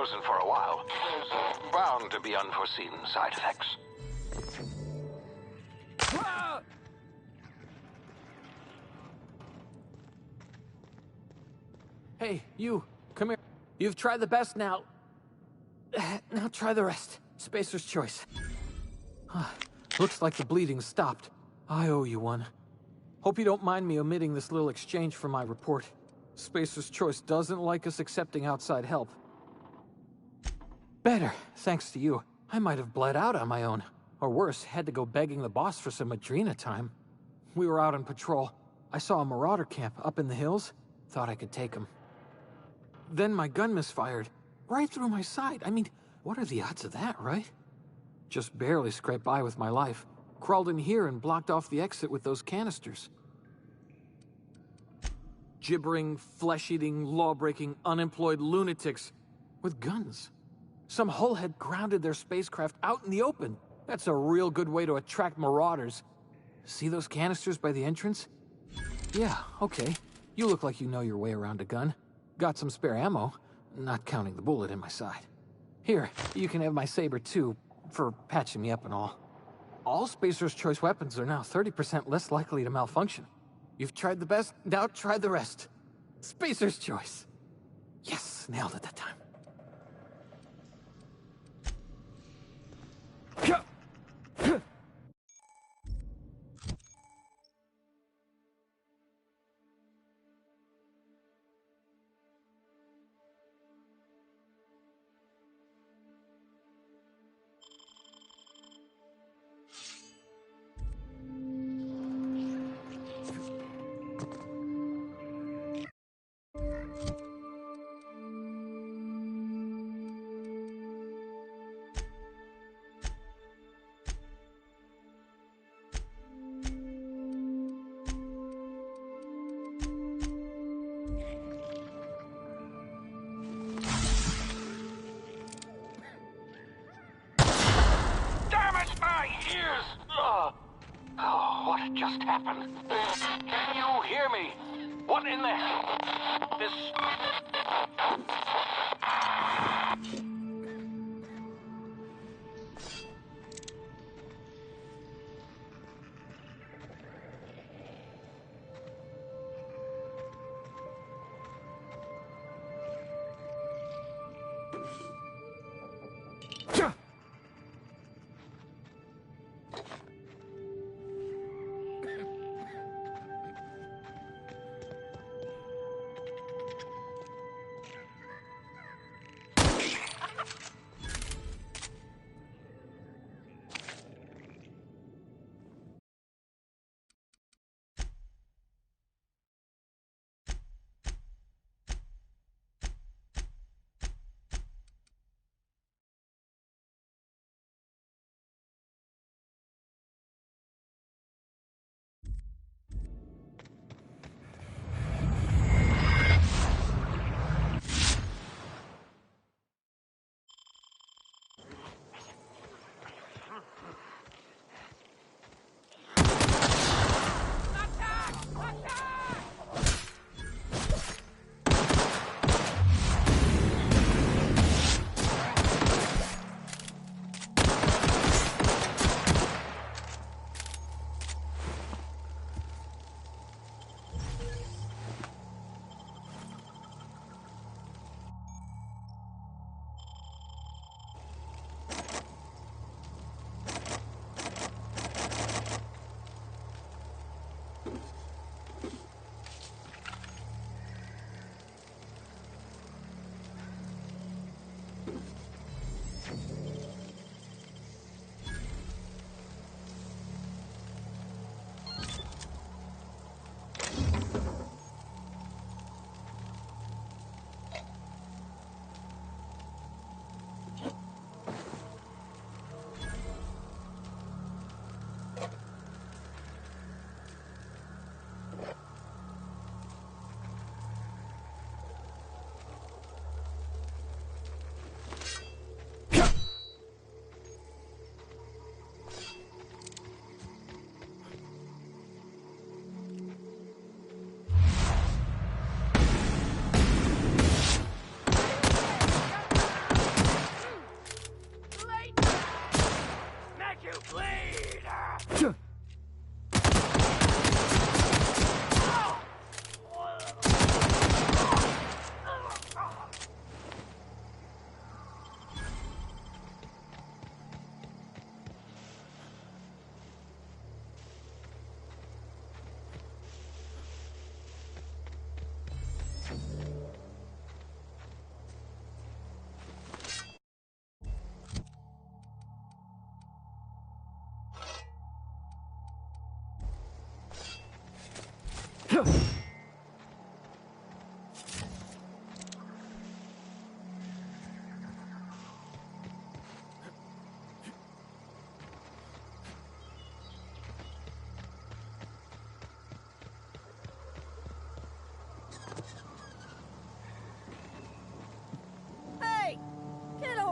frozen for a while. There's bound to be unforeseen side effects. Hey, you, come here. You've tried the best now. Now try the rest. Spacer's choice. Looks like the bleeding stopped. I owe you one. Hope you don't mind me omitting this little exchange from my report. Spacer's choice doesn't like us accepting outside help. Better, thanks to you. I might have bled out on my own. Or worse, had to go begging the boss for some Adrena time. We were out on patrol. I saw a marauder camp up in the hills. Thought I could take him. Then my gun misfired. Right through my side. I mean, what are the odds of that, right? Just barely scraped by with my life. Crawled in here and blocked off the exit with those canisters. Gibbering, flesh-eating, law-breaking, unemployed lunatics with guns. Some hullhead grounded their spacecraft out in the open. That's a real good way to attract marauders. See those canisters by the entrance? Yeah, okay. You look like you know your way around a gun. Got some spare ammo, not counting the bullet in my side. Here, you can have my saber too, for patching me up and all. All Spacer's choice weapons are now 30% less likely to malfunction. You've tried the best, now try the rest. Spacer's choice. Yes, nailed it that time. What just happened? Can you hear me? What in the hell? This...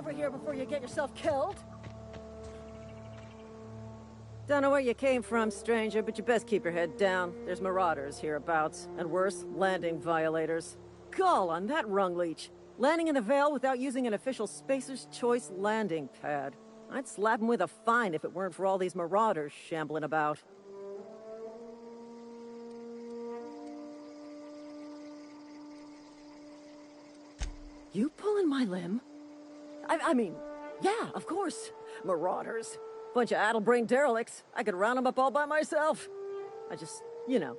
over here before you get yourself killed. Don't know where you came from, stranger, but you best keep your head down. There's marauders hereabouts, and worse, landing violators. Gall on that rung leech. Landing in the Vale without using an official Spacer's Choice landing pad. I'd slap him with a fine if it weren't for all these marauders shambling about. You pulling my limb? I mean, yeah, of course. Marauders. Bunch of addle-brained derelicts. I could round them up all by myself. I just, you know,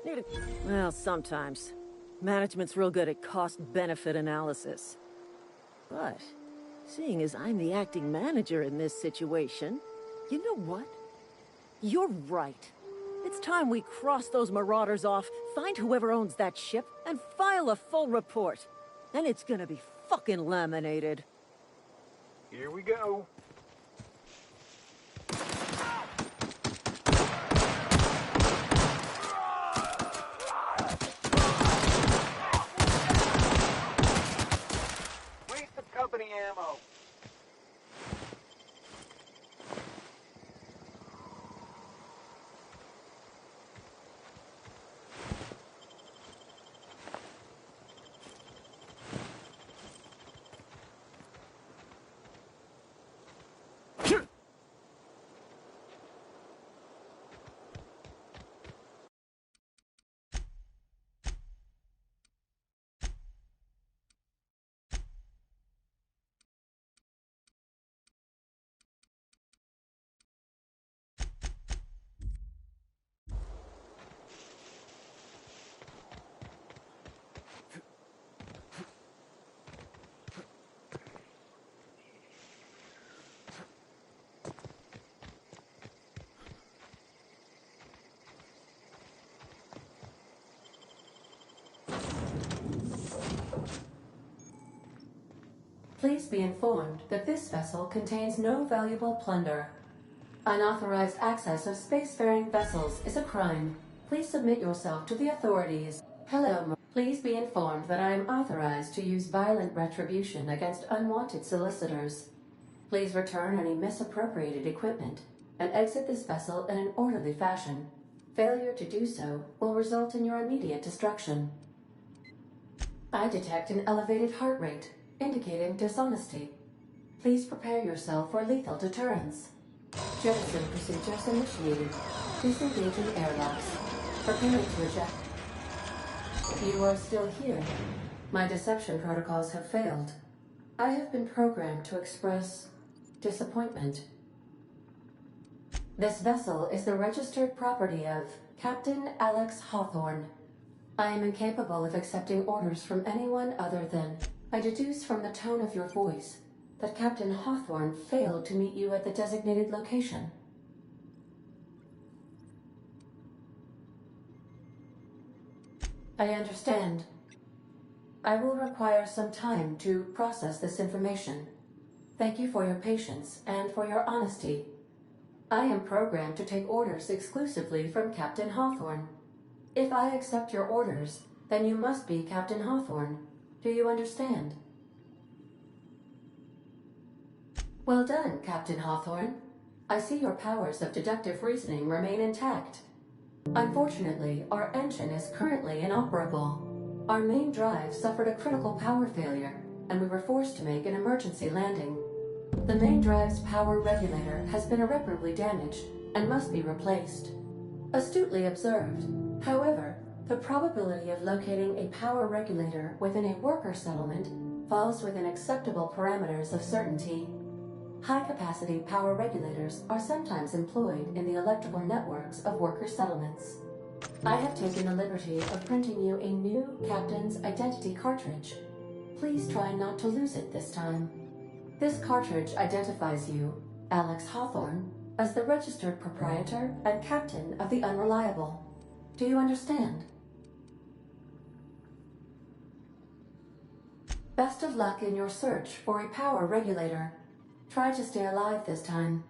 need a... Well, sometimes. Management's real good at cost-benefit analysis. But, seeing as I'm the acting manager in this situation, you know what? You're right. It's time we cross those marauders off, find whoever owns that ship, and file a full report. Then it's gonna be fucking laminated. Here we go. Waste of company ammo. Please be informed that this vessel contains no valuable plunder. Unauthorized access of spacefaring vessels is a crime. Please submit yourself to the authorities. Hello, please be informed that I am authorized to use violent retribution against unwanted solicitors. Please return any misappropriated equipment and exit this vessel in an orderly fashion. Failure to do so will result in your immediate destruction. I detect an elevated heart rate, indicating dishonesty. Please prepare yourself for lethal deterrence. Jettison procedures initiated. Disengaging airlocks. Preparing to eject. You are still here. My deception protocols have failed. I have been programmed to express disappointment. This vessel is the registered property of Captain Alex Hawthorne. I am incapable of accepting orders from anyone other than... I deduce from the tone of your voice that Captain Hawthorne failed to meet you at the designated location. I understand. I will require some time to process this information. Thank you for your patience and for your honesty. I am programmed to take orders exclusively from Captain Hawthorne. If I accept your orders, then you must be Captain Hawthorne. Do you understand? Well done, Captain Hawthorne. I see your powers of deductive reasoning remain intact. Unfortunately, our engine is currently inoperable. Our main drive suffered a critical power failure, and we were forced to make an emergency landing. The main drive's power regulator has been irreparably damaged and must be replaced. Astutely observed. However, the probability of locating a power regulator within a worker settlement falls within acceptable parameters of certainty. High-capacity power regulators are sometimes employed in the electrical networks of worker settlements. I have taken the liberty of printing you a new Captain's Identity cartridge. Please try not to lose it this time. This cartridge identifies you, Alex Hawthorne, as the registered proprietor and captain of the Unreliable. Do you understand? Best of luck in your search for a power regulator. Try to stay alive this time.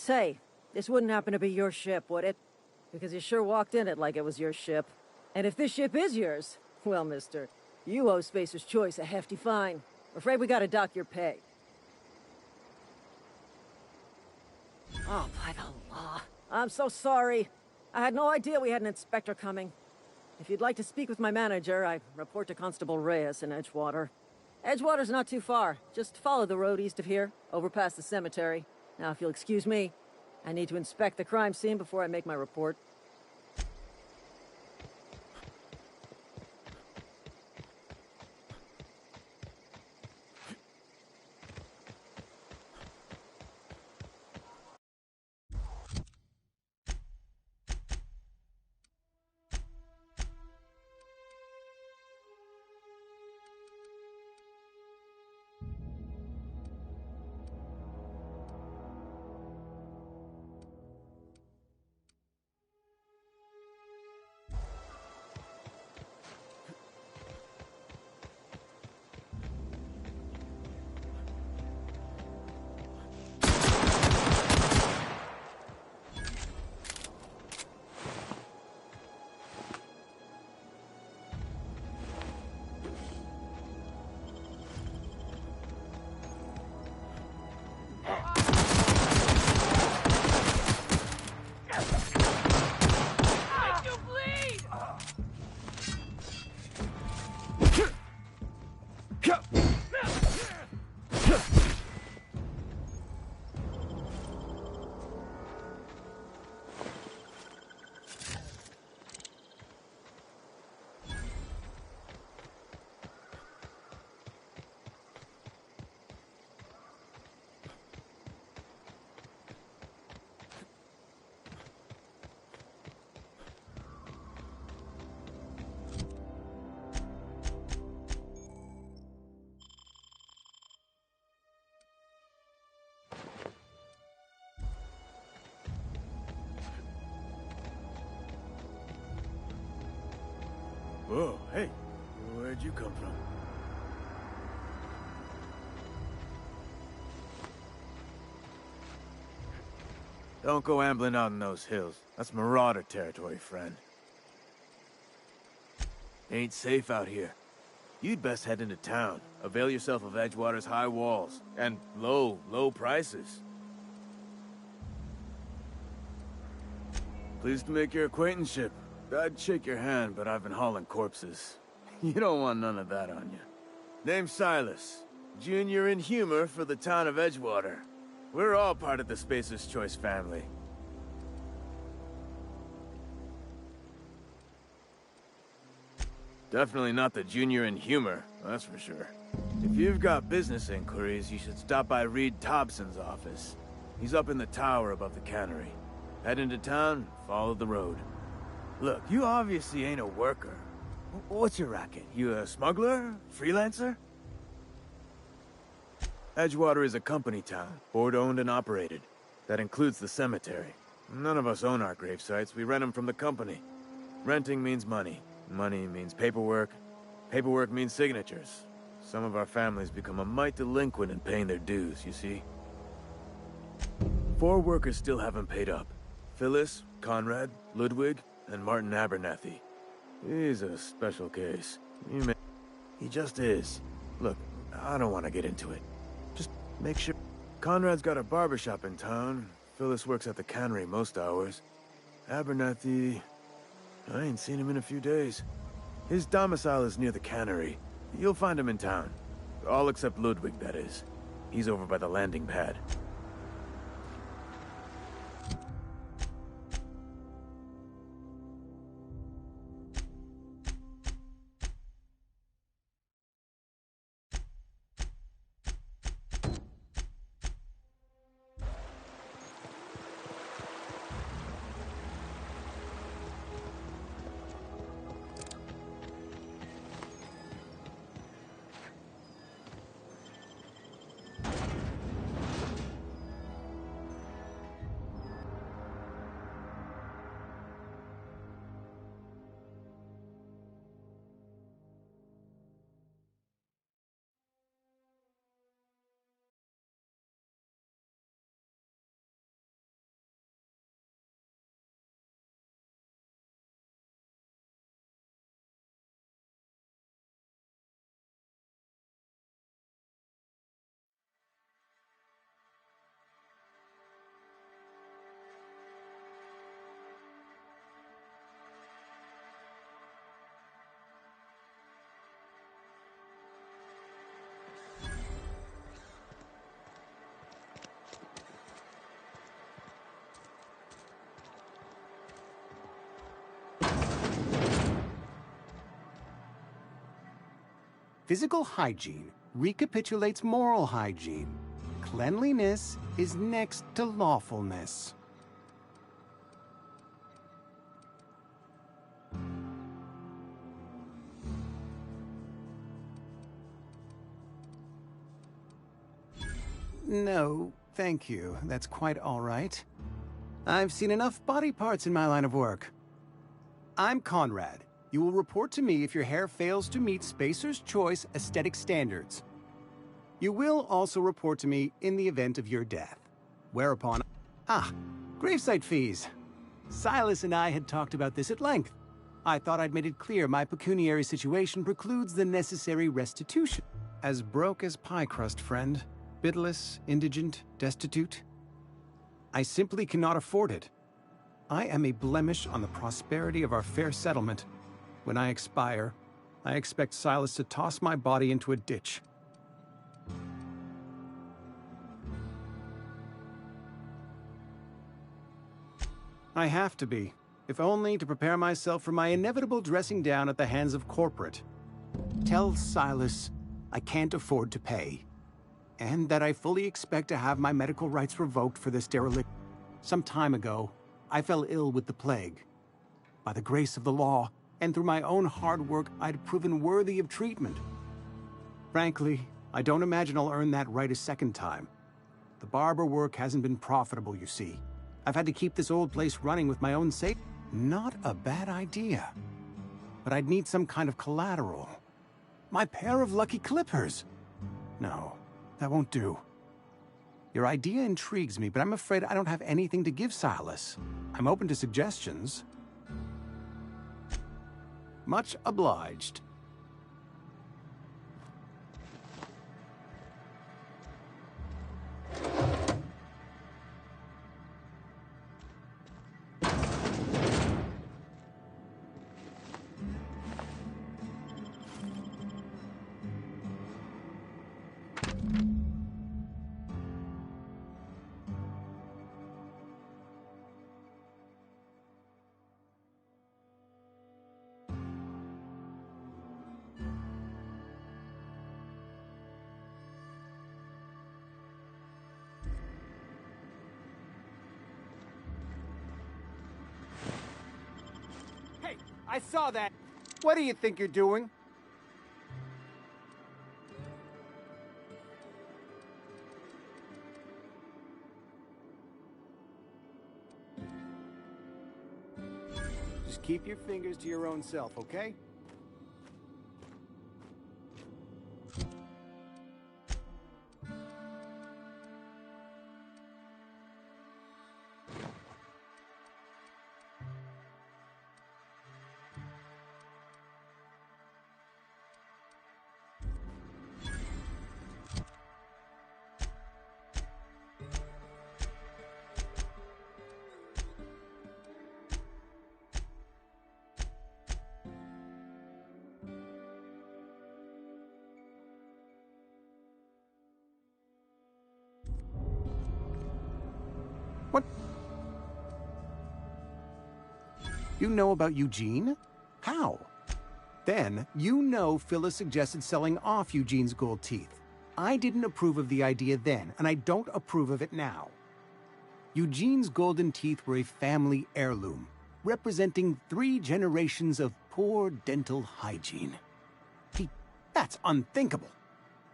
Say, this wouldn't happen to be your ship, would it? Because you sure walked in it like it was your ship. And if this ship is yours, well, mister, you owe Spacer's Choice a hefty fine. I'm afraid we gotta dock your pay. Oh, by the law. I'm so sorry. I had no idea we had an inspector coming. If you'd like to speak with my manager, I report to Constable Reyes in Edgewater. Edgewater's not too far. Just follow the road east of here, over past the cemetery. Now, if you'll excuse me, I need to inspect the crime scene before I make my report. Whoa, hey, where'd you come from? Don't go ambling out in those hills. That's Marauder territory, friend. Ain't safe out here. You'd best head into town. Avail yourself of Edgewater's high walls. And low prices. Pleased to make your acquaintanceship. I'd shake your hand, but I've been hauling corpses. You don't want none of that on you. Name's Silas. Junior in humor for the town of Edgewater. We're all part of the Spacer's Choice family. Definitely not the junior in humor, that's for sure. If you've got business inquiries, you should stop by Reed Thompson's office. He's up in the tower above the cannery. Head into town, follow the road. Look, you obviously ain't a worker. What's your racket? You a smuggler? Freelancer? Edgewater is a company town, board-owned and operated. That includes the cemetery. None of us own our grave sites, we rent them from the company. Renting means money. Money means paperwork. Paperwork means signatures. Some of our families become a mite delinquent in paying their dues, you see? 4 workers still haven't paid up. Phyllis, Conrad, Ludwig, and Martin Abernathy. He's a special case. He just is. Look, I don't want to get into it. Just make sure... Conrad's got a barbershop in town. Phyllis works at the cannery most hours. Abernathy... I ain't seen him in a few days. His domicile is near the cannery. You'll find him in town. All except Ludwig, that is. He's over by the landing pad. Physical hygiene recapitulates moral hygiene. Cleanliness is next to lawfulness. No, thank you. That's quite all right. I've seen enough body parts in my line of work. I'm Conrad. You will report to me if your hair fails to meet Spacer's Choice aesthetic standards. You will also report to me in the event of your death. Whereupon... gravesite fees. Silas and I had talked about this at length. I thought I'd made it clear my pecuniary situation precludes the necessary restitution. As broke as pie crust, friend. Bitless, indigent, destitute. I simply cannot afford it. I am a blemish on the prosperity of our fair settlement. When I expire, I expect Silas to toss my body into a ditch. I have to be, if only to prepare myself for my inevitable dressing down at the hands of corporate. Tell Silas I can't afford to pay, and that I fully expect to have my medical rights revoked for this derelict. Some time ago, I fell ill with the plague. By the grace of the law, and through my own hard work, I'd proven worthy of treatment. Frankly, I don't imagine I'll earn that right a second time. The barber work hasn't been profitable, you see. I've had to keep this old place running with my own sake. Not a bad idea. But I'd need some kind of collateral. My pair of lucky clippers. No, that won't do. Your idea intrigues me, but I'm afraid I don't have anything to give Silas. I'm open to suggestions. Much obliged. I saw that. What do you think you're doing? Just keep your fingers to your own self, okay? What? You know about Eugene? How? Then, you know Phyllis suggested selling off Eugene's gold teeth. I didn't approve of the idea then, and I don't approve of it now. Eugene's golden teeth were a family heirloom, representing 3 generations of poor dental hygiene. That's unthinkable.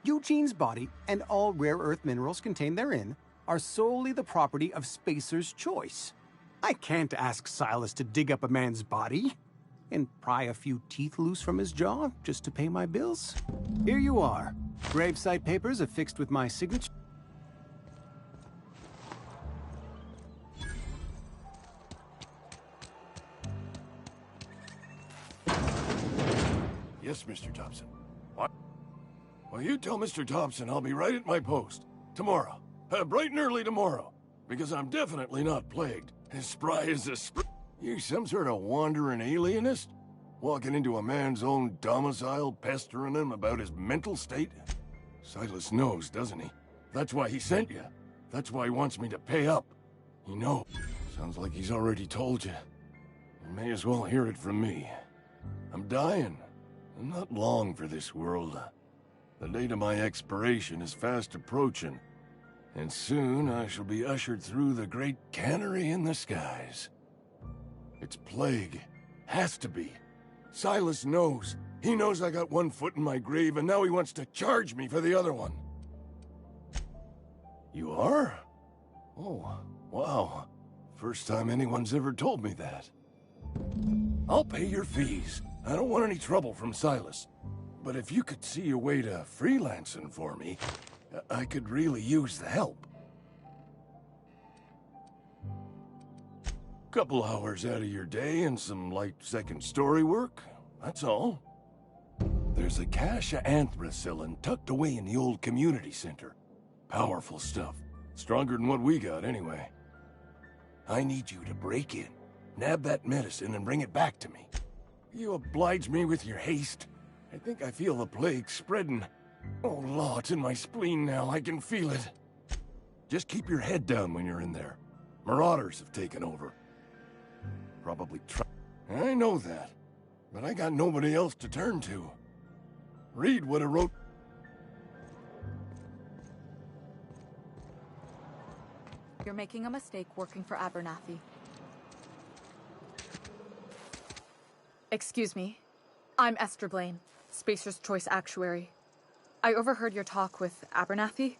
Eugene's body and all rare earth minerals contained therein are solely the property of Spacer's Choice. I can't ask Silas to dig up a man's body and pry a few teeth loose from his jaw just to pay my bills. Here you are. Gravesite papers affixed with my signature. Yes, Mr. Thompson. What? Well, you tell Mr. Thompson I'll be right at my post. Tomorrow. Bright and early tomorrow. Because I'm definitely not plagued. As spry as a You some sort of wandering alienist? Walking into a man's own domicile, pestering him about his mental state? Silas knows, doesn't he? That's why he sent you. That's why he wants me to pay up. He knows. Sounds like he's already told you. You may as well hear it from me. I'm dying. I'm not long for this world. The date of my expiration is fast approaching, and soon I shall be ushered through the great cannery in the skies. It's plague. Has to be. Silas knows. He knows I got one foot in my grave, and now he wants to charge me for the other one. You are? Oh, wow. First time anyone's ever told me that. I'll pay your fees. I don't want any trouble from Silas. But if you could see a way to freelancing for me, I could really use the help. Couple hours out of your day and some light second story work, that's all. There's a cache of anthracillin tucked away in the old community center. Powerful stuff. Stronger than what we got, anyway. I need you to break in, nab that medicine, and bring it back to me. You oblige me with your haste. I think I feel the plague spreading. Oh, law, it's in my spleen now. I can feel it. Just keep your head down when you're in there. Marauders have taken over. Probably I know that, but I got nobody else to turn to. Read what I wrote. You're making a mistake working for Abernathy. Excuse me. I'm Esther Blaine, Spacer's Choice Actuary. I overheard your talk with Abernathy.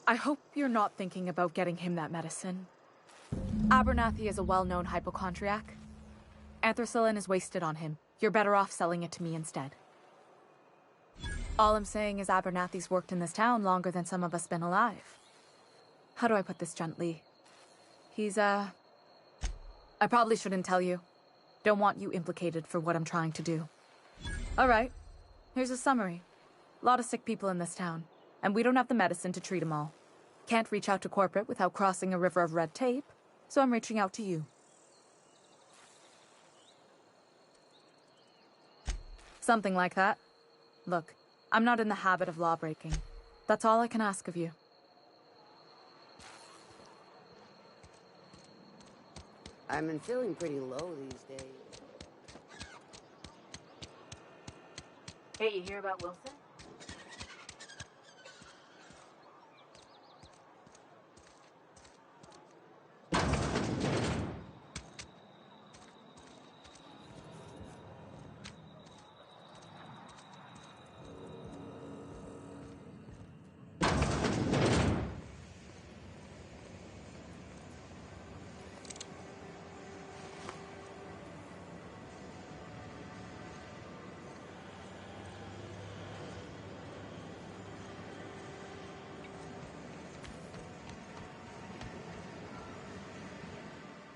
I hope you're not thinking about getting him that medicine. Abernathy is a well-known hypochondriac. Anthracillin is wasted on him. You're better off selling it to me instead. All I'm saying is Abernathy's worked in this town longer than some of us been alive. How do I put this gently? He's, I probably shouldn't tell you. Don't want you implicated for what I'm trying to do. All right, here's a summary. A lot of sick people in this town, and we don't have the medicine to treat them all. Can't reach out to corporate without crossing a river of red tape, so I'm reaching out to you. Something like that. Look, I'm not in the habit of law-breaking. That's all I can ask of you. I've been feeling pretty low these days. Hey, you hear about Wilson?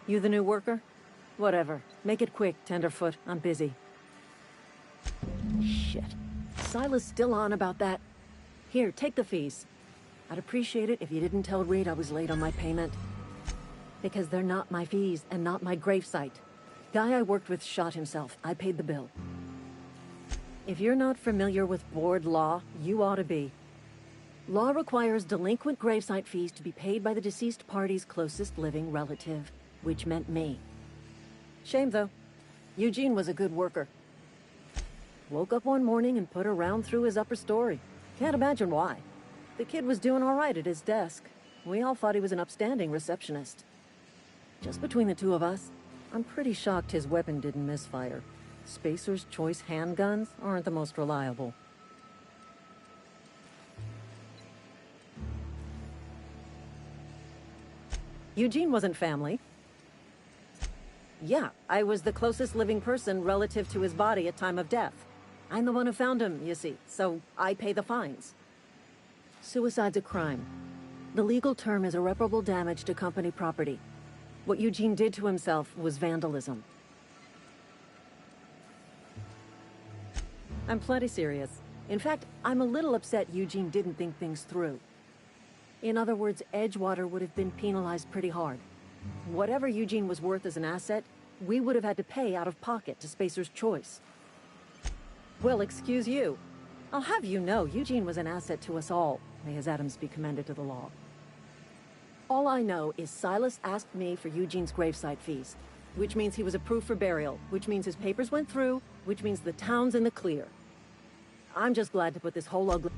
You the new worker? Whatever. Make it quick, Tenderfoot. I'm busy. Shit. Silas still on about that. Here, take the fees. I'd appreciate it if you didn't tell Reed I was late on my payment. Because they're not my fees and not my gravesite. Guy I worked with shot himself. I paid the bill. If you're not familiar with board law, you ought to be. Law requires delinquent gravesite fees to be paid by the deceased party's closest living relative. Which meant me. Shame, though. Eugene was a good worker. Woke up one morning and put a round through his upper story. Can't imagine why. The kid was doing all right at his desk. We all thought he was an upstanding receptionist. Just between the two of us, I'm pretty shocked his weapon didn't misfire. Spacer's Choice handguns aren't the most reliable. Eugene wasn't family. Yeah, I was the closest living person relative to his body at time of death. I'm the one who found him, you see, so I pay the fines. Suicide's a crime. The legal term is irreparable damage to company property. What Eugene did to himself was vandalism. I'm plenty serious. In fact, I'm a little upset Eugene didn't think things through. In other words, Edgewater would have been penalized pretty hard. Whatever Eugene was worth as an asset, we would have had to pay out of pocket to Spacer's Choice. Well, excuse you. I'll have you know, Eugene was an asset to us all. May his atoms be commended to the law. All I know is Silas asked me for Eugene's gravesite fees, which means he was approved for burial, which means his papers went through, which means the town's in the clear. I'm just glad to put this whole ugly...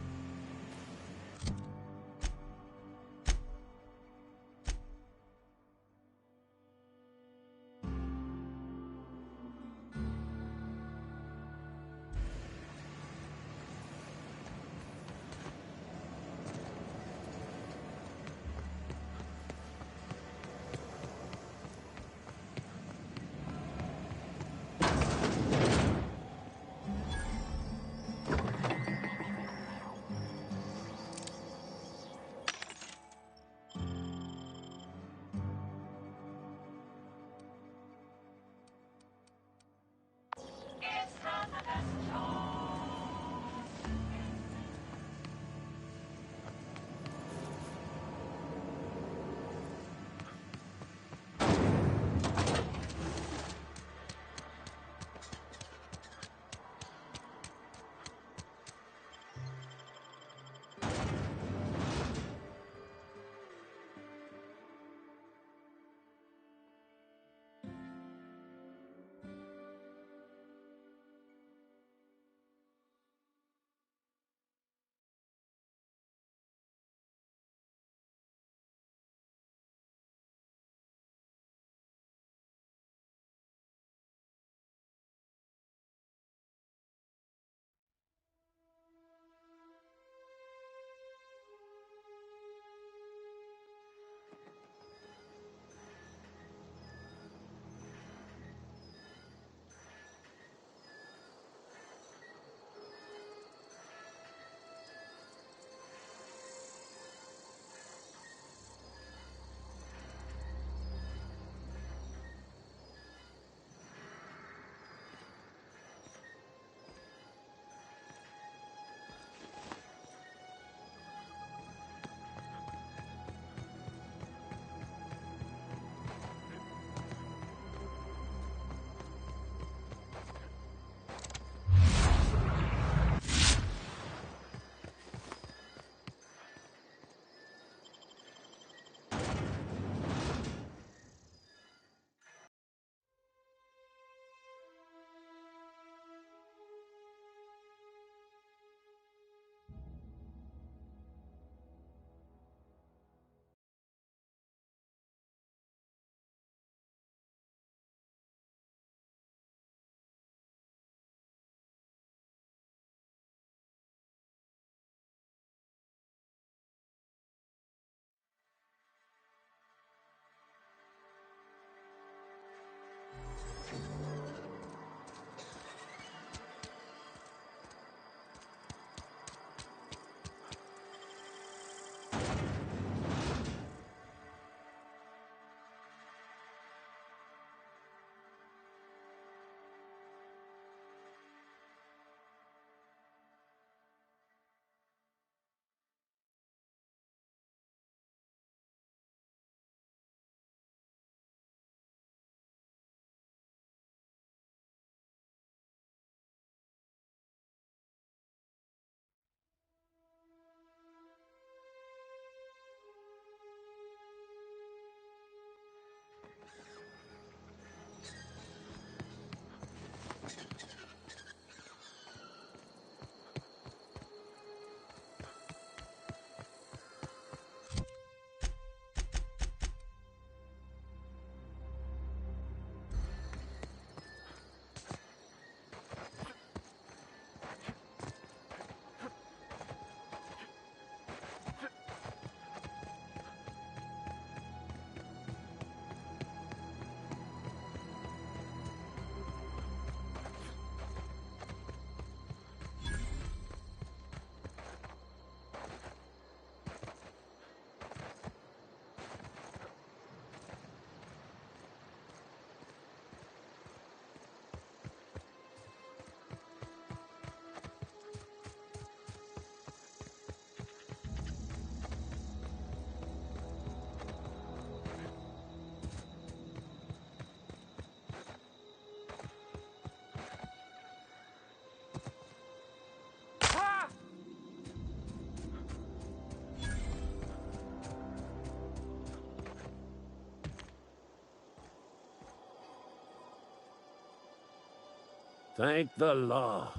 Thank the law.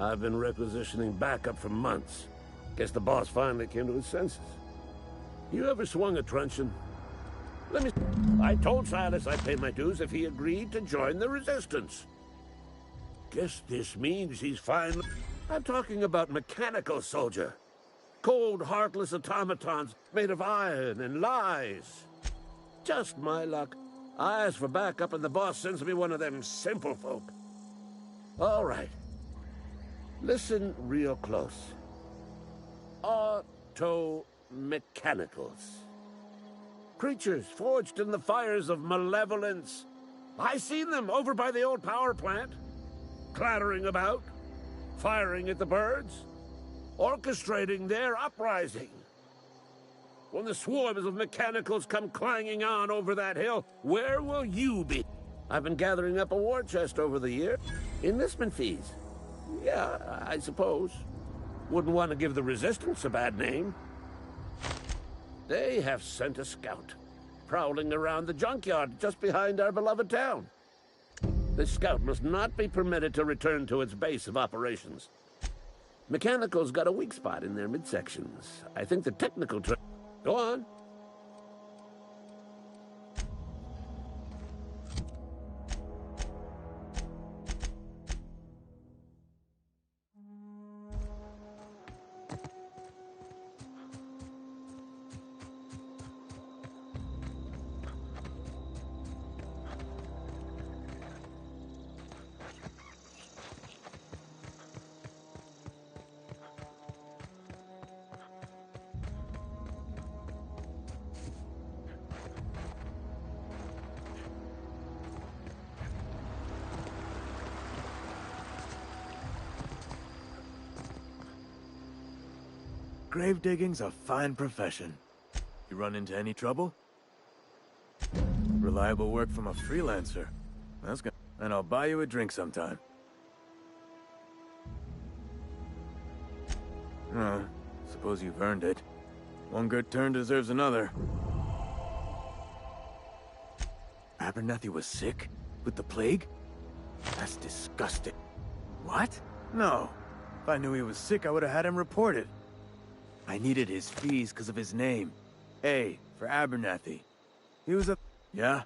I've been requisitioning backup for months. Guess the boss finally came to his senses. You ever swung a truncheon? I told Silas I'd pay my dues if he agreed to join the resistance. Guess this means he's finally... I'm talking about mechanical soldier. Cold, heartless automatons made of iron and lies. Just my luck. I ask for backup and the boss sends me one of them simple folk. All right. Listen real close. Auto-mechanicals. Creatures forged in the fires of malevolence. I seen them over by the old power plant. Clattering about. Firing at the birds. Orchestrating their uprising. When the swarms of mechanicals come clanging on over that hill, where will you be? I've been gathering up a war chest over the year. Enlistment fees. Yeah, I suppose. Wouldn't want to give the Resistance a bad name. They have sent a scout, prowling around the junkyard just behind our beloved town. This scout must not be permitted to return to its base of operations. Mechanicals got a weak spot in their midsections. I think the technical Go on. Grave digging's a fine profession. You run into any trouble? Reliable work from a freelancer. That's good. And I'll buy you a drink sometime. Oh, suppose you've earned it. One good turn deserves another. Abernathy was sick? With the plague? That's disgusting. What? No. If I knew he was sick, I would have had him reported. I needed his fees because of his name. A, for Abernathy. He was a... Yeah?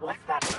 What's that?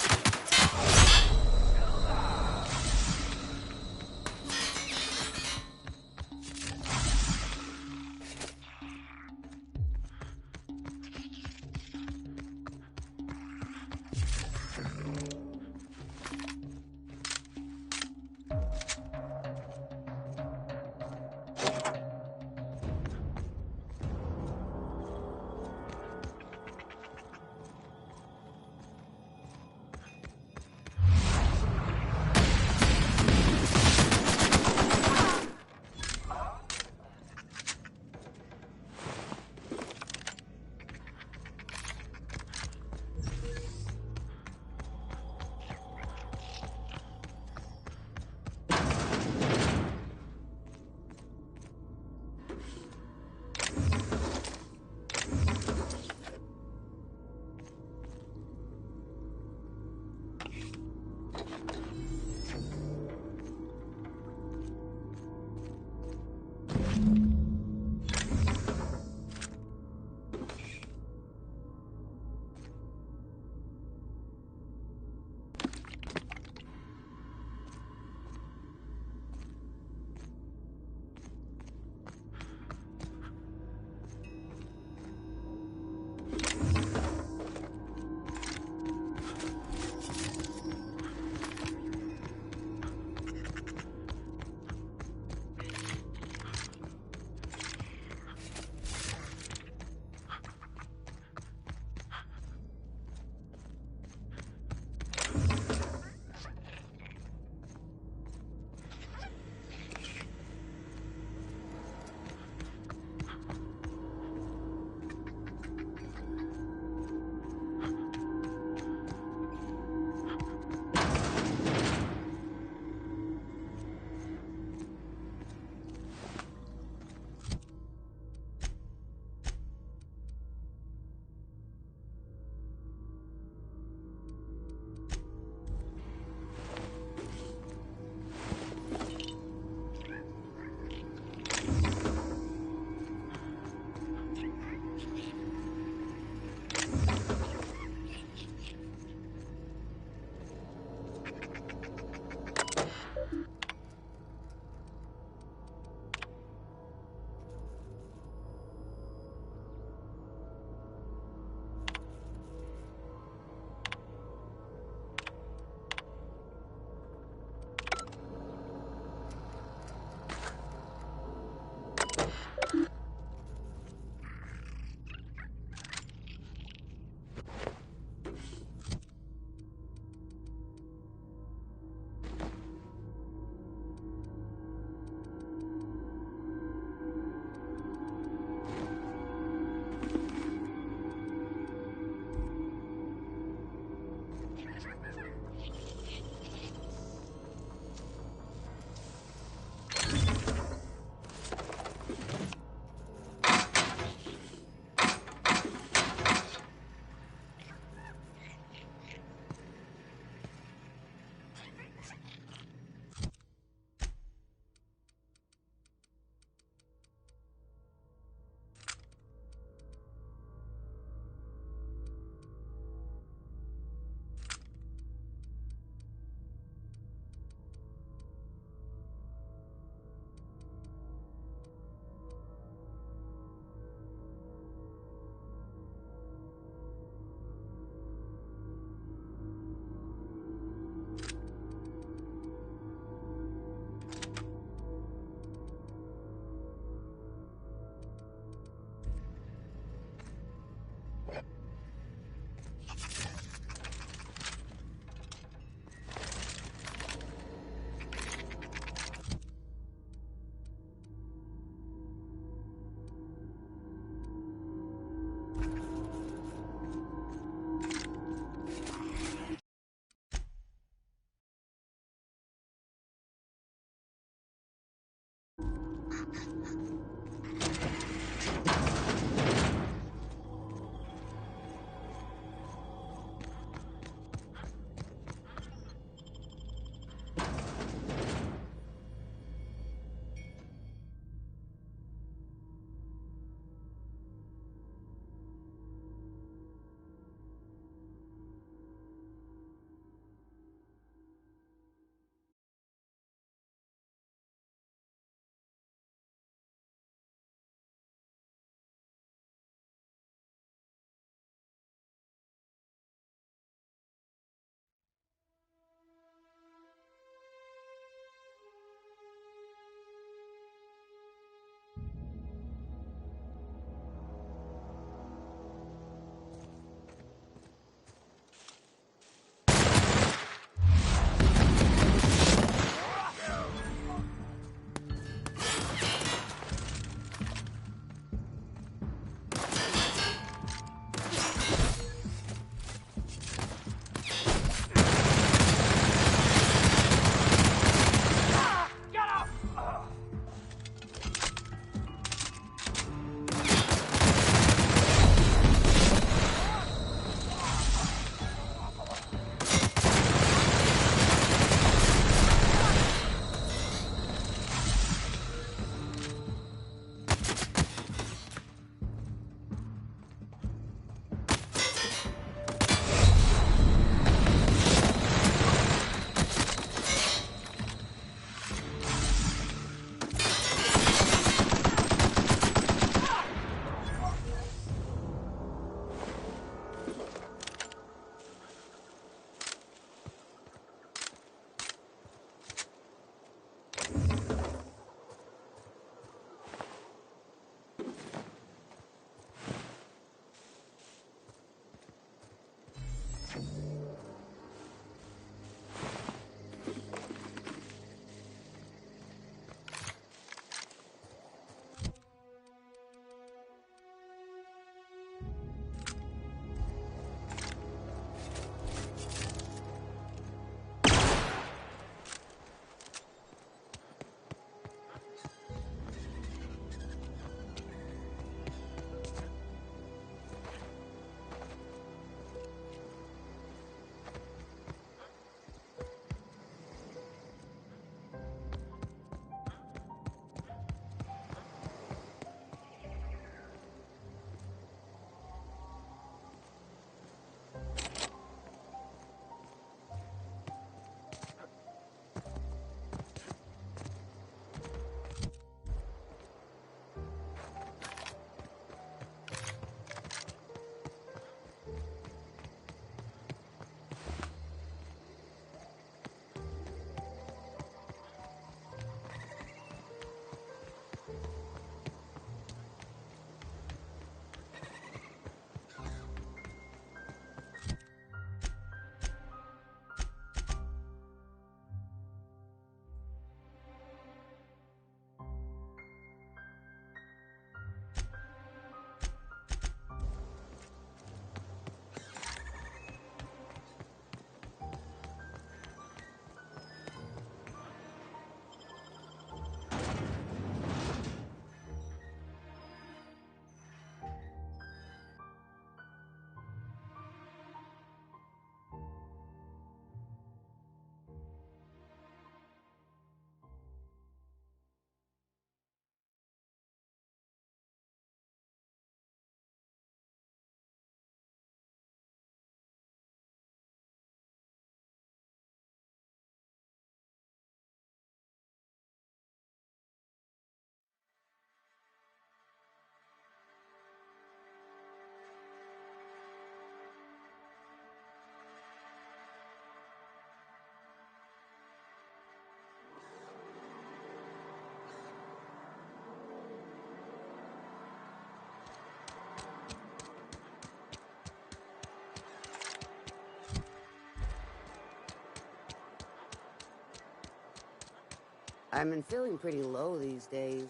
I've been feeling pretty low these days.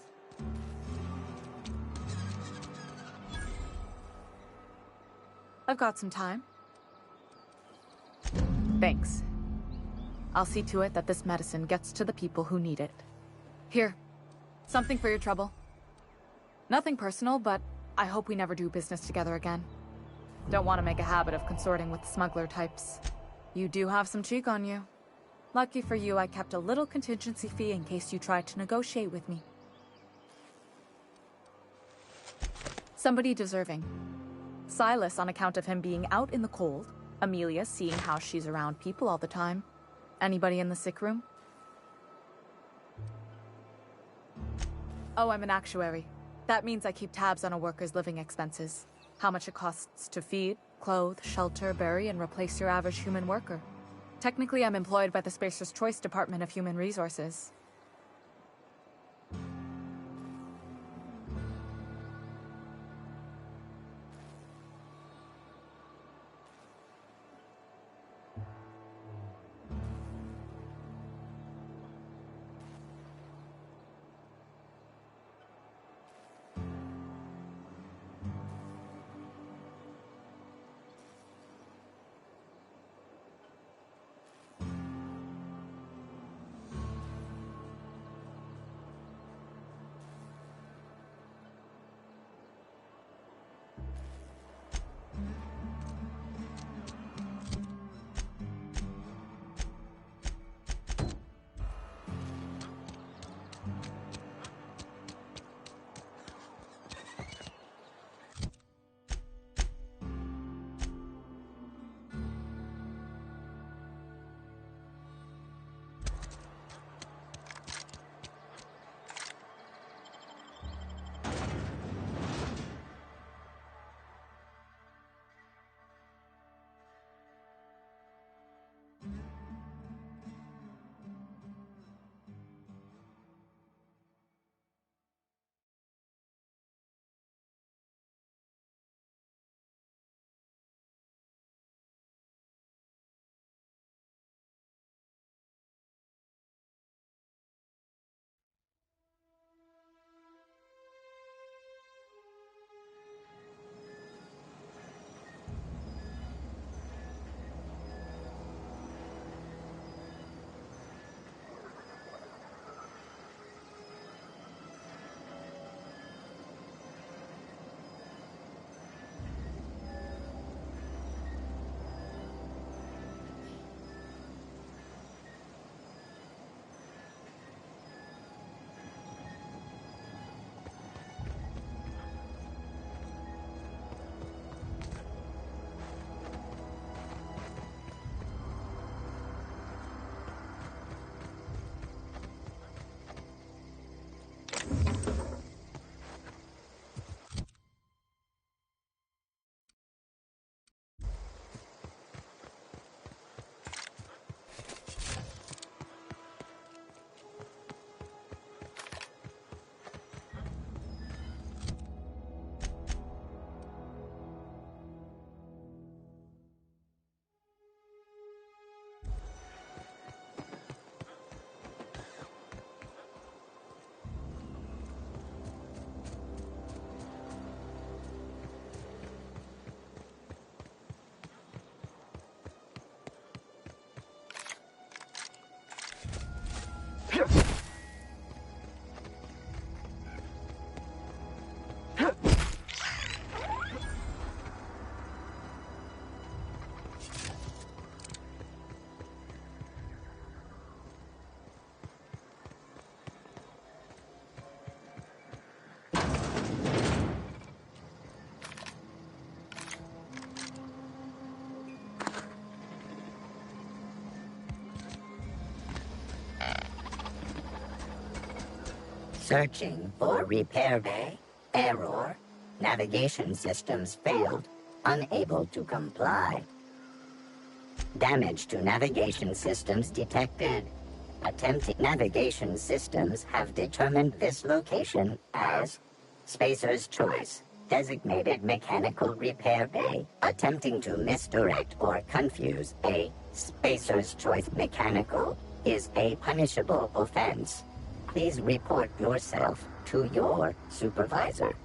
I've got some time. Thanks. I'll see to it that this medicine gets to the people who need it. Here, something for your trouble. Nothing personal, but I hope we never do business together again. Don't want to make a habit of consorting with smuggler types. You do have some cheek on you. Lucky for you, I kept a little contingency fee in case you tried to negotiate with me. Somebody deserving. Silas on account of him being out in the cold. Amelia seeing how she's around people all the time. Anybody in the sick room? Oh, I'm an actuary. That means I keep tabs on a worker's living expenses. How much it costs to feed, clothe, shelter, bury, and replace your average human worker. Technically, I'm employed by the Spacer's Choice Department of Human Resources. Searching for repair bay. Error. Navigation systems failed. Unable to comply. Damage to navigation systems detected. Attempting navigation systems have determined this location as Spacer's Choice. Designated mechanical repair bay. Attempting to misdirect or confuse a Spacer's Choice mechanical is a punishable offense. please report yourself to your supervisor.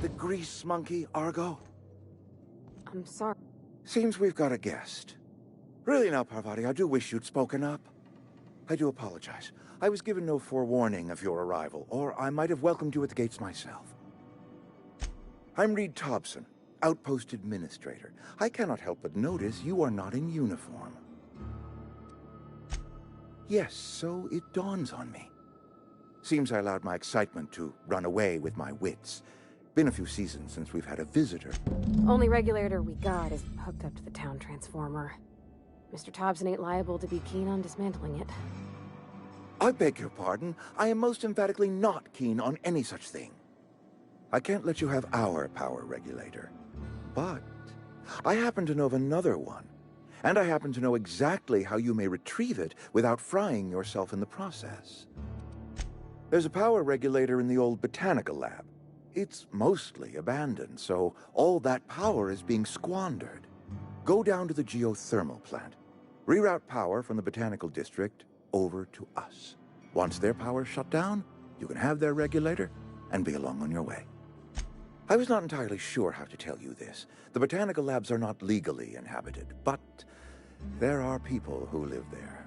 The grease monkey, Argo? I'm sorry. Seems we've got a guest. Really now, Parvati, I do wish you'd spoken up. I do apologize. I was given no forewarning of your arrival, or I might have welcomed you at the gates myself. I'm Reed Thompson, Outpost Administrator. I cannot help but notice you are not in uniform. Yes, so it dawns on me. Seems I allowed my excitement to run away with my wits. Been a few seasons since we've had a visitor. Only regulator we got is hooked up to the town transformer. Mr. Thompson ain't liable to be keen on dismantling it. I beg your pardon. I am most emphatically not keen on any such thing. I can't let you have our power regulator. But I happen to know of another one. And I happen to know exactly how you may retrieve it without frying yourself in the process. There's a power regulator in the old botanical lab. It's mostly abandoned, so all that power is being squandered. Go down to the geothermal plant. Reroute power from the botanical district over to us. Once their power's shut down, you can have their regulator and be along on your way. I was not entirely sure how to tell you this. The botanical labs are not legally inhabited, but there are people who live there.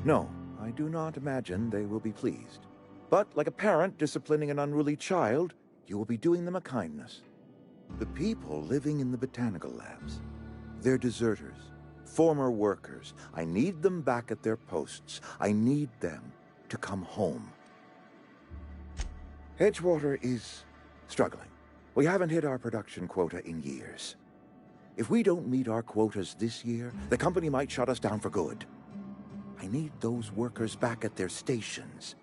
No, I do not imagine they will be pleased. But like a parent disciplining an unruly child, you will be doing them a kindness. The people living in the botanical labs, they're deserters, former workers. I need them back at their posts. I need them to come home. Edgewater is struggling. We haven't hit our production quota in years. If we don't meet our quotas this year, the company might shut us down for good. I need those workers back at their stations.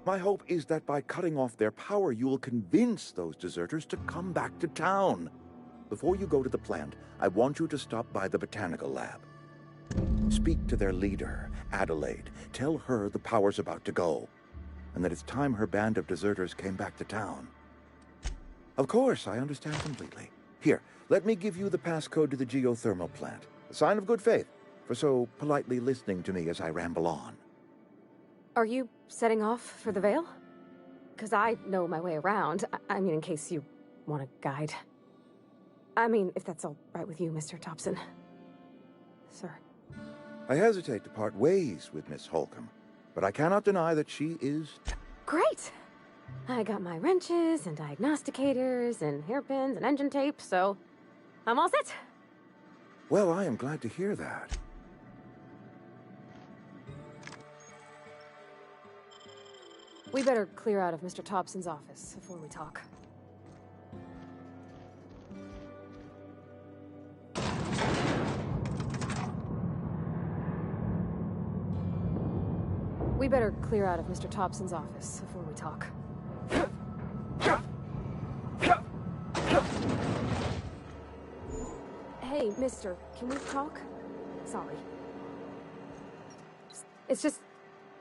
My hope is that by cutting off their power, you will convince those deserters to come back to town. Before you go to the plant, I want you to stop by the botanical lab. Speak to their leader, Adelaide. Tell her the power's about to go, and that it's time her band of deserters came back to town. Of course, I understand completely. Here, let me give you the passcode to the geothermal plant. A sign of good faith. for so politely listening to me as I ramble on. Are you setting off for the Vale? Because I know my way around. I mean, in case you want a guide. I mean, if that's all right with you, Mr. Thompson. Sir. I hesitate to part ways with Miss Holcomb, but I cannot deny that she is... Great! I got my wrenches and diagnosticators and hairpins and engine tape, so I'm all set. Well, I am glad to hear that. We better clear out of Mr. Thompson's office before we talk. We better clear out of Mr. Thompson's office before we talk. Hey, mister, can we talk? Sorry. It's just,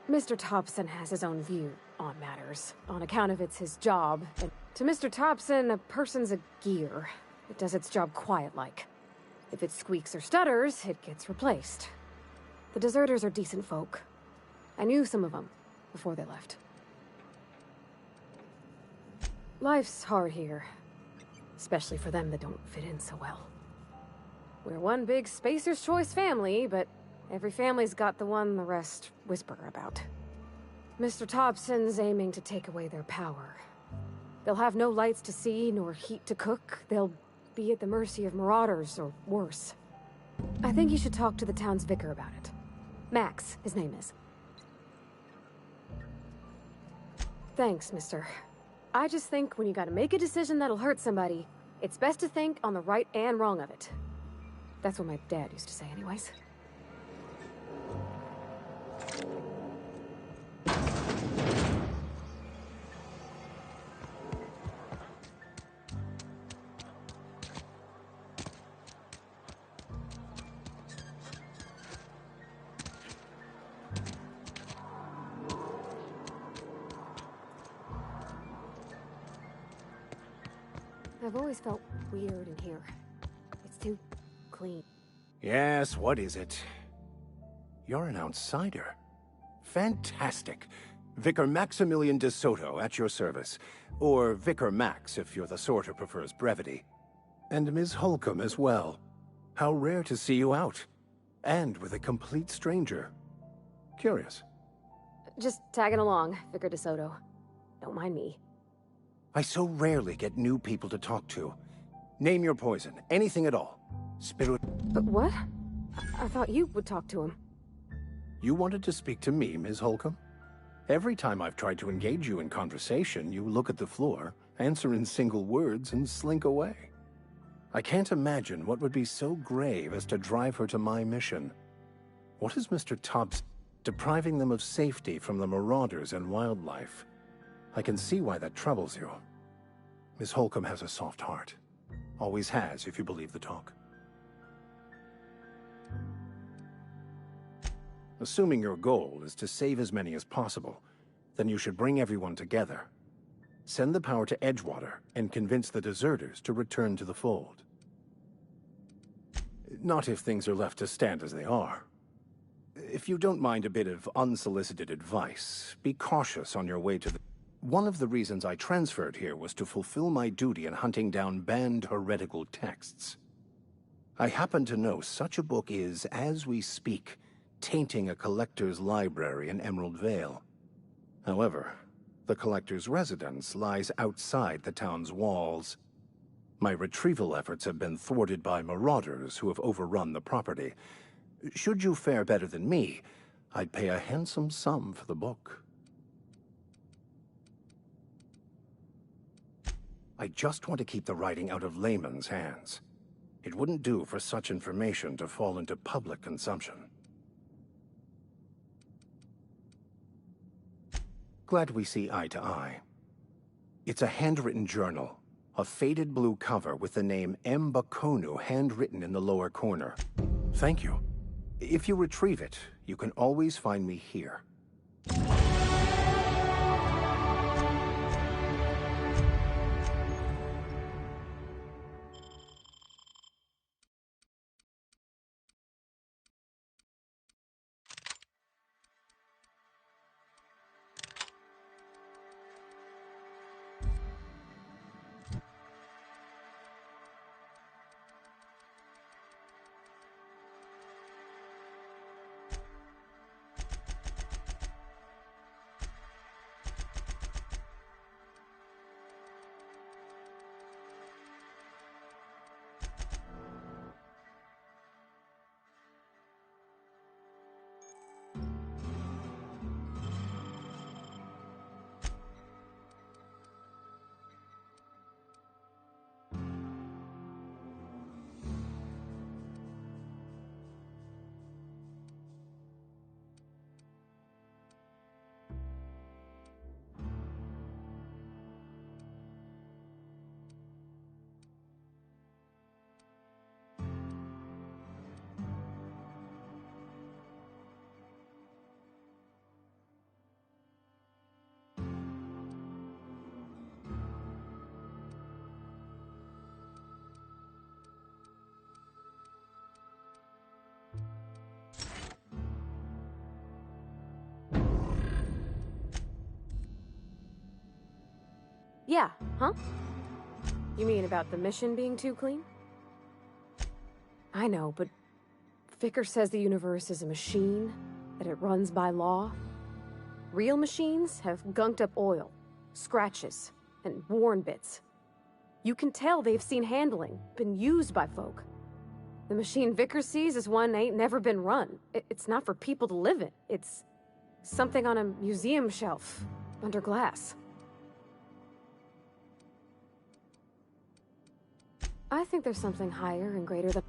Mr. Thompson has his own view on matters. On account of it's his job. And to Mr. Thompson, a person's a gear. It does its job quiet-like. If it squeaks or stutters, it gets replaced. The deserters are decent folk. I knew some of them before they left. Life's hard here. Especially for them that don't fit in so well. We're one big Spacer's Choice family, but every family's got the one the rest whisper about. Mr. Thompson's aiming to take away their power. They'll have no lights to see, nor heat to cook. They'll be at the mercy of marauders, or worse. I think you should talk to the town's vicar about it. Max, his name is. Thanks, mister. I just think when you gotta make a decision that'll hurt somebody, it's best to think on the right and wrong of it. That's what my dad used to say anyways. I've always felt weird in here. It's too clean. Yes, what is it? You're an outsider. Fantastic. Vicar Maximilian de Soto at your service. Or Vicar Max if you're the sort who prefers brevity. And Ms. Holcomb as well. How rare to see you out. And with a complete stranger. Curious. Just tagging along, Vicar de Soto. Don't mind me. I so rarely get new people to talk to. Name your poison. Anything at all. Spirit... But what? I thought you would talk to him. You wanted to speak to me, Ms. Holcomb? Every time I've tried to engage you in conversation, you look at the floor, answer in single words, and slink away. I can't imagine what would be so grave as to drive her to my mission. What is Mr. Thompson depriving them of safety from the marauders and wildlife? I can see why that troubles you. Miss Holcomb has a soft heart. Always has, if you believe the talk. Assuming your goal is to save as many as possible, then you should bring everyone together. Send the power to Edgewater and convince the deserters to return to the fold. Not if things are left to stand as they are. If you don't mind a bit of unsolicited advice, be cautious on your way to the... One of the reasons I transferred here was to fulfill my duty in hunting down banned heretical texts. I happen to know such a book is, as we speak, tainting a collector's library in Emerald Vale. However, the collector's residence lies outside the town's walls. My retrieval efforts have been thwarted by marauders who have overrun the property. Should you fare better than me, I'd pay a handsome sum for the book. I just want to keep the writing out of layman's hands. It wouldn't do for such information to fall into public consumption. Glad we see eye to eye. It's a handwritten journal, a faded blue cover with the name M. Bakonu handwritten in the lower corner. Thank you. If you retrieve it, you can always find me here. Yeah, huh? You mean about the mission being too clean? I know, but Vickers says the universe is a machine, that it runs by law. Real machines have gunked up oil, scratches, and worn bits. You can tell they've seen handling, been used by folk. The machine Vickers sees is one ain't never been run. It's not for people to live in. It's something on a museum shelf, under glass. I think there's something higher and greater than...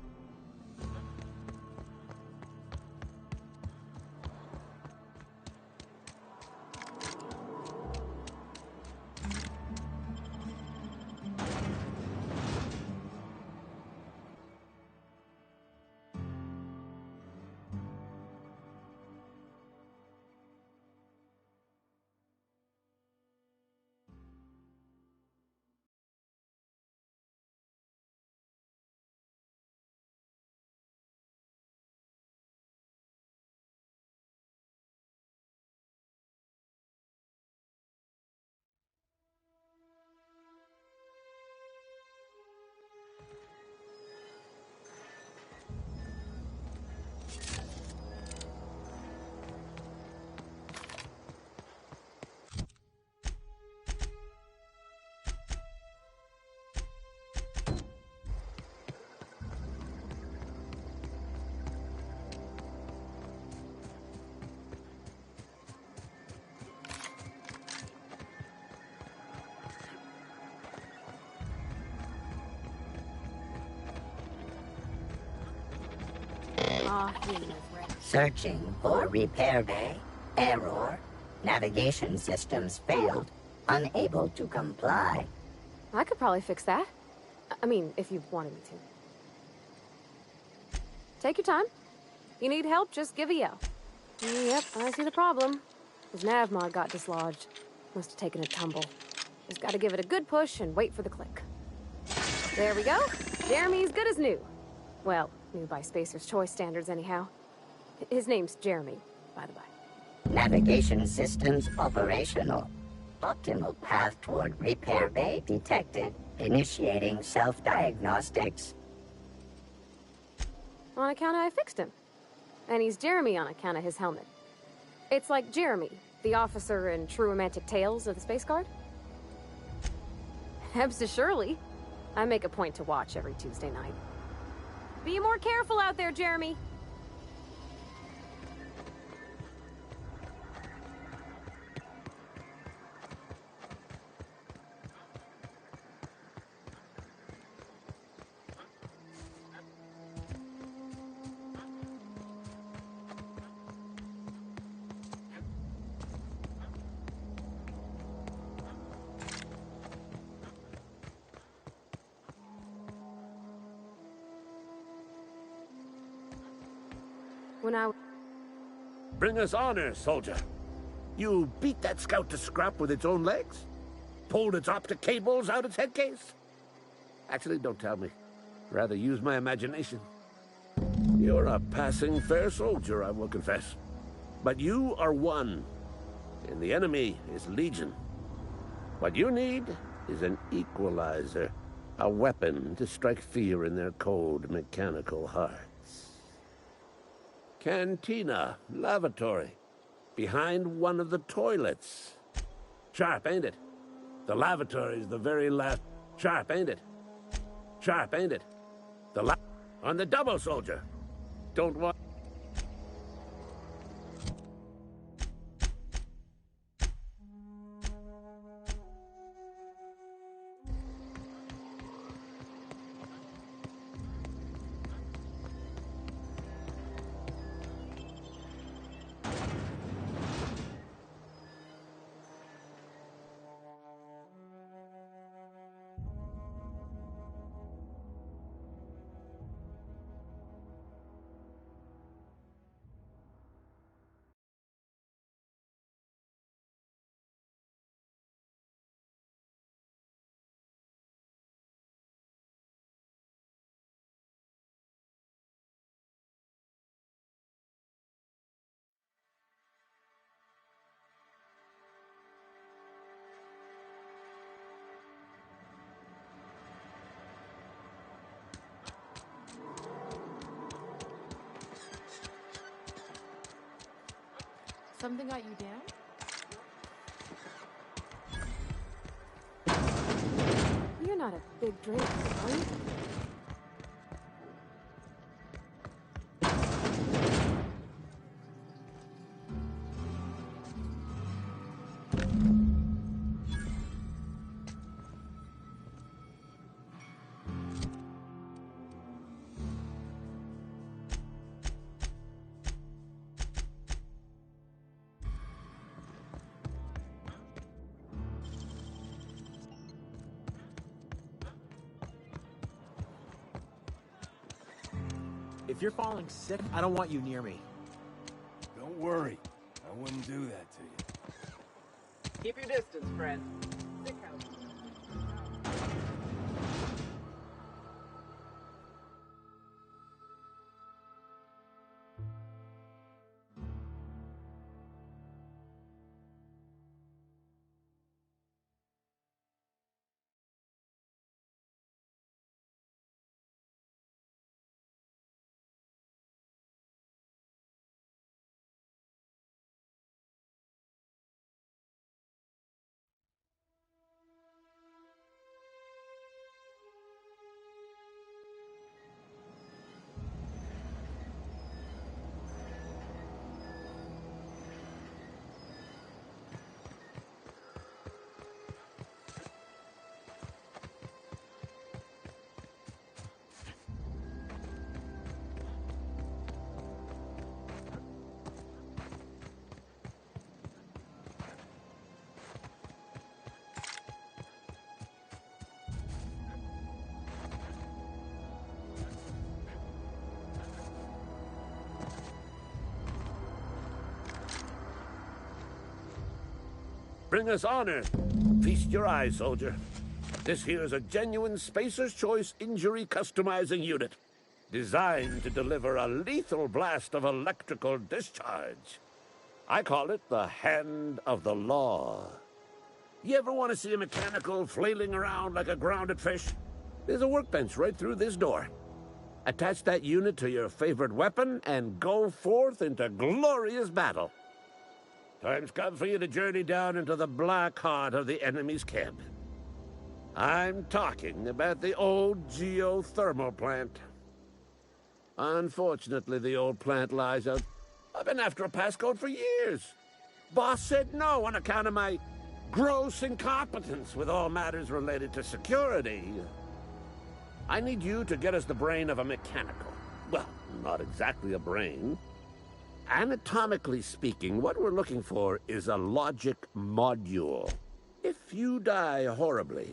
Searching for repair bay. Error. Navigation systems failed. Unable to comply. I could probably fix that. I mean, if you wanted me to. Take your time. You need help, just give a yell. Yep, I see the problem. His nav mod got dislodged. Must have taken a tumble. Just gotta give it a good push and wait for the click. There we go. Jeremy's good as new. Well, new by Spacer's Choice standards anyhow. His name's Jeremy, by the way. Navigation systems operational. Optimal path toward repair bay detected. Initiating self-diagnostics. On account of I fixed him. And he's Jeremy on account of his helmet. It's like Jeremy, the officer in True Romantic Tales of the Space Guard. Hebs to Shirley. I make a point to watch every Tuesday night. Be more careful out there, Jeremy. When I... Bring us honor, soldier. You beat that scout to scrap with its own legs? Pulled its optic cables out its head case? Actually, don't tell me. Rather use my imagination. You're a passing fair soldier, I will confess. But you are one, and the enemy is legion. What you need is an equalizer, a weapon to strike fear in their cold, mechanical hearts. Cantina, lavatory, behind one of the toilets. Sharp, ain't it? The lavatory's the very last... Sharp, ain't it? Sharp, ain't it? On the double, soldier. Don't want... Something got you down? You're not a big drinker, are you? If you're falling sick, I don't want you near me. Don't worry. I wouldn't do that to you. Keep your distance, friend. Sick house. Bring us honor. Feast your eyes, soldier. This here is a genuine Spacer's Choice injury customizing unit, designed to deliver a lethal blast of electrical discharge. I call it the Hand of the Law. You ever want to see a mechanical flailing around like a grounded fish? There's a workbench right through this door. Attach that unit to your favorite weapon and go forth into glorious battle. Time's come for you to journey down into the black heart of the enemy's camp. I'm talking about the old geothermal plant. Unfortunately, the old plant lies out. I've been after a passcode for years. Boss said no on account of my gross incompetence with all matters related to security. I need you to get us the brain of a mechanical. Well, not exactly a brain. Anatomically speaking, what we're looking for is a logic module. If you die horribly,